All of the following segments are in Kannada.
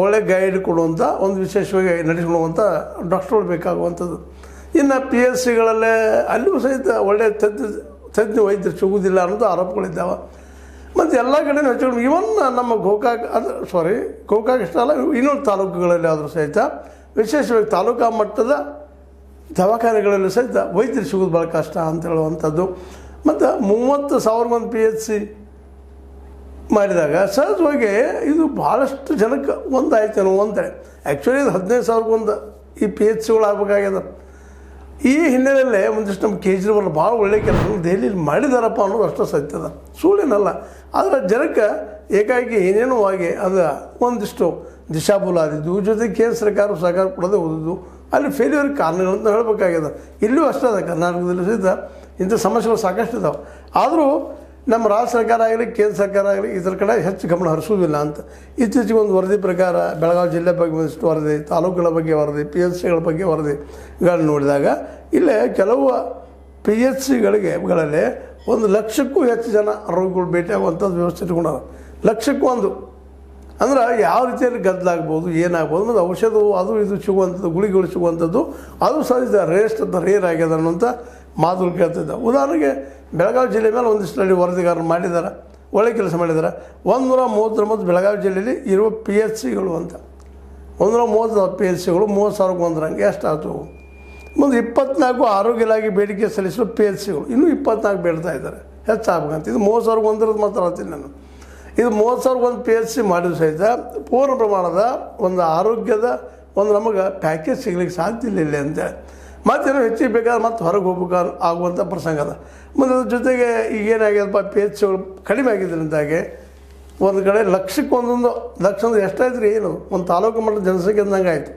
ಒಳ್ಳೆ ಗೈಡ್ ಕೊಡುವಂಥ ಒಂದು ವಿಶೇಷವಾಗಿ ನಡೆಸಿಕೊಳ್ಳುವಂಥ ಡಾಕ್ಟ್ರುಗಳು ಬೇಕಾಗುವಂಥದ್ದು. ಇನ್ನು ಪಿ ಎಚ್ ಸಿಗಳಲ್ಲೇ ಅಲ್ಲಿಯೂ ಸಹಿತ ಒಳ್ಳೆಯ ತಜ್ಞ ವೈದ್ಯರು ಸಿಗುವುದಿಲ್ಲ ಅನ್ನೋದು ಆರೋಪಗಳಿದ್ದಾವೆ. ಮತ್ತು ಎಲ್ಲ ಕಡೆಯೂ ಹೆಚ್ಚು ಇವನ್ ನಮ್ಮ ಗೋಕಾಕ್ ಇಷ್ಟ ಅಲ್ಲ, ಇನ್ನೊಂದು ತಾಲೂಕುಗಳಲ್ಲಿ ಆದರೂ ಸಹಿತ ವಿಶೇಷವಾಗಿ ತಾಲೂಕಾ ಮಟ್ಟದ ದವಾಖಾನೆಗಳಲ್ಲಿ ಸಹಿತ ವೈದ್ಯರು ಸಿಗೋದು ಭಾಳ ಕಷ್ಟ ಅಂತ ಹೇಳುವಂಥದ್ದು. ಮತ್ತು 30,000 ಪಿ ಎಚ್ ಸಿ ಮಾಡಿದಾಗ ಸಹಜವಾಗಿ ಇದು ಭಾಳಷ್ಟು ಜನಕ್ಕೆ ಒಂದಾಯ್ತೇನೋ ಒಂದೇ. ಆ್ಯಕ್ಚುಲಿ ಇದು 15,000 ಈ ಪಿ ಎಚ್ ಸಿಗಳು ಆಗಬೇಕಾಗ್ಯದ. ಈ ಹಿನ್ನೆಲೆಯಲ್ಲೇ ಒಂದಿಷ್ಟು ನಮ್ಮ ಕೇಜ್ರಿವಾಲ್ ಭಾಳ ಒಳ್ಳೆಯ ಕೆಲಸಗಳು ದೆಹಲಿಯಲ್ಲಿ ಮಾಡಿದಾರಪ್ಪ ಅನ್ನೋದು ಅಷ್ಟು ಸತ್ಯದ, ಸುಳ್ಳೇನಲ್ಲ. ಆದರೆ ಜನಕ್ಕೆ ಏಕಾಏಕಿ ಏನೇನೋ ಆಗಿ ಅದು ಒಂದಿಷ್ಟು ದಿಶಾಬೂಲ ಆದಿದ್ದು, ಜೊತೆಗೆ ಕೇಂದ್ರ ಸರ್ಕಾರ ಸಹಕಾರ ಕೊಡೋದೇ ಓದಿದ್ದು, ಅಲ್ಲಿ ಫೇಲ್ಯೂರ್ ಕಾರಣಗಳಂತ ಹೇಳಬೇಕಾಗ್ಯದ. ಇಲ್ಲೂ ಅಷ್ಟೇ ಅದ, ಕರ್ನಾಟಕದಲ್ಲೂ ಸಹಿತ ಇಂಥ ಸಮಸ್ಯೆಗಳು ಸಾಕಷ್ಟು ಇದ್ದಾವೆ. ಆದರೂ ನಮ್ಮ ರಾಜ್ಯ ಸರ್ಕಾರ ಆಗಲಿ ಕೇಂದ್ರ ಸರ್ಕಾರ ಆಗಲಿ ಇದರ ಕಡೆ ಹೆಚ್ಚು ಗಮನ ಹರಿಸೋದಿಲ್ಲ ಅಂತ. ಇತ್ತೀಚೆಗೆ ಒಂದು ವರದಿ ಪ್ರಕಾರ ಬೆಳಗಾವಿ ಜಿಲ್ಲೆ ಬಗ್ಗೆ ಒಂದಿಷ್ಟು ವರದಿ, ತಾಲೂಕುಗಳ ಬಗ್ಗೆ ವರದಿ, ಪಿ ಎಚ್ ಸಿಗಳ ಬಗ್ಗೆ ವರದಿಗಳನ್ನು ನೋಡಿದಾಗ ಇಲ್ಲೇ ಕೆಲವು ಪಿ ಎಚ್ ಸಿಗಳಿಗೆ 1,00,000ಕ್ಕೂ ಹೆಚ್ಚು ಜನ ರೋಗಿಗಳು ಭೇಟಿಯಾಗುವಂಥದ್ದು ವ್ಯವಸ್ಥೆ ಇಟ್ಕೊಂಡಾರ. 1,00,000 ಅಂದ್ರೆ ಯಾವ ರೀತಿಯಲ್ಲಿ ಗದ್ದಲಾಗ್ಬೋದು, ಏನಾಗ್ಬೋದು, ಮತ್ತು ಔಷಧವು ಅದು ಇದು ಸಿಗುವಂಥದ್ದು, ಗುಳಿಗಳು ಸಿಗುವಂಥದ್ದು ಅದು ಸಹಿತ ರೇರ್ ಆಗ್ಯದ ಅನ್ನೋಂಥ ಮಾತುಗಳು ಕೇಳ್ತಿದ್ದ. ಉದಾಹರಣೆಗೆ ಬೆಳಗಾವಿ ಜಿಲ್ಲೆ ಮೇಲೆ ಒಂದಿಷ್ಟು ವರದಿಗಾರರು ಮಾಡಿದ್ದಾರೆ, ಒಳ್ಳೆ ಕೆಲಸ ಮಾಡಿದ್ದಾರೆ. 139 ಬೆಳಗಾವಿ ಜಿಲ್ಲೆಯಲ್ಲಿ ಇರುವ ಪಿ ಎಚ್ ಸಿಗಳು ಅಂತ 130 ಪಿ ಎಚ್ ಸಿಗಳು 30,000 ಹಂಗೆ ಎಷ್ಟಾಯ್ತು. ಮುಂದೆ 24 ಆರೋಗ್ಯ ಇಲಾಖೆ ಬೇಡಿಕೆ ಸಲ್ಲಿಸಲು ಪಿ ಎಚ್ ಸಿಗಳು ಇನ್ನೂ 24 ಬೇಡ್ತಾ ಇದ್ದಾರೆ, ಹೆಚ್ಚಾಗಬೇಕಂತ. ಇದು 30,001 ಮಾತಾಡ್ತೀನಿ ನಾನು. ಇದು 30,001 ಪಿ ಎಚ್ ಸಿ ಮಾಡಿದ್ರು ಸಹಿತ ಪೂರ್ಣ ಪ್ರಮಾಣದ ಒಂದು ಆರೋಗ್ಯದ ಒಂದು ನಮಗೆ ಪ್ಯಾಕೇಜ್ ಸಿಗ್ಲಿಕ್ಕೆ ಸಾಧ್ಯ ಇಲ್ಲ ಇಲ್ಲಿ ಅಂತೇಳಿ. ಮತ್ತೇನೋ ಹೆಚ್ಚಿಗೆ ಬೇಕಾದ್ರೆ ಮತ್ತೆ ಹೊರಗೆ ಹೋಗ್ಬೇಕು ಆಗುವಂಥ ಪ್ರಸಂಗ ಅದ. ಮತ್ತು ಅದ್ರ ಜೊತೆಗೆ ಈಗೇನಾಗ್ಯದಪ್ಪ ಪಿ ಎಚ್ ಸಿಗಳು ಕಡಿಮೆ ಆಗಿದ್ದರಿಂದಾಗೆ ಒಂದು ಕಡೆ 1,00,000 ಲಕ್ಷ ಅಂದ್ರೆ ಎಷ್ಟಾಯ್ತು ರೀ, ಏನು ಒಂದು ತಾಲೂಕು ಮಟ್ಟದ ಜನಸಂಖ್ಯೆ ಅಂದಂಗೆ ಆಯಿತು.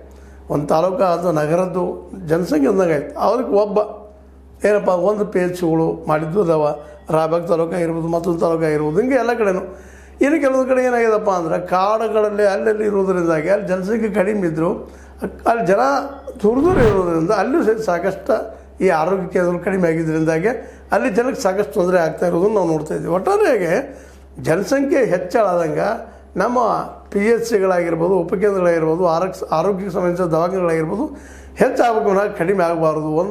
ಒಂದು ತಾಲೂಕು ಅಥವಾ ನಗರದ್ದು ಜನಸಂಖ್ಯೆ ಅಂದಂಗೆ ಆಯಿತು. ಅವ್ರಿಗೆ ಒಬ್ಬ ಏನಪ್ಪ ಒಂದು ಪಿ ಎಚ್ ಸಿಗಳು ಮಾಡಿದ್ದು ಅದಾವ. ರಾಯಬಾಗ್ ತಾಲೂಕು ಆಗಿರ್ಬೋದು, ಮತ್ತೊಂದು ತಾಲೂಕು ಆಗಿರ್ಬೋದು, ಹಿಂಗೆ ಎಲ್ಲ ಕಡೆನೂ. ಇನ್ನು ಕೆಲವೊಂದು ಕಡೆ ಏನಾಗ್ಯದಪ್ಪ ಅಂದ್ರೆ ಕಾಡುಗಳಲ್ಲಿ ಅಲ್ಲೆಲ್ಲಿ ಇರೋದರಿಂದಾಗಿ ಅಲ್ಲಿ ಜನಸಂಖ್ಯೆ ಕಡಿಮೆ ಇದ್ದರು, ಅಲ್ಲಿ ಜನ ದೂರ ಇರೋದರಿಂದ ಅಲ್ಲೂ ಸಹಿತ ಸಾಕಷ್ಟು ಈ ಆರೋಗ್ಯ ಕೇಂದ್ರಗಳು ಕಡಿಮೆ ಆಗಿದ್ದರಿಂದಾಗೆ ಅಲ್ಲಿ ಜನಕ್ಕೆ ಸಾಕಷ್ಟು ತೊಂದರೆ ಆಗ್ತಾ ಇರೋದನ್ನು ನಾವು ನೋಡ್ತಾ ಇದ್ದೀವಿ. ಒಟ್ಟಾರೆಯಾಗಿ ಜನಸಂಖ್ಯೆ ಹೆಚ್ಚಳಾದಂಗೆ ನಮ್ಮ ಪಿ ಎಚ್ ಸಿಗಳಾಗಿರ್ಬೋದು, ಉಪಕೇಂದ್ರಗಳಾಗಿರ್ಬೋದು, ಆರೋಗ್ಯಕ್ಕೆ ಸಂಬಂಧಿಸಿದ ದವಾಖಾನೆಗಳಾಗಿರ್ಬೋದು ಹೆಚ್ಚಾಗಬೇಕು, ಕಡಿಮೆ ಆಗಬಾರ್ದು. ಒಂದು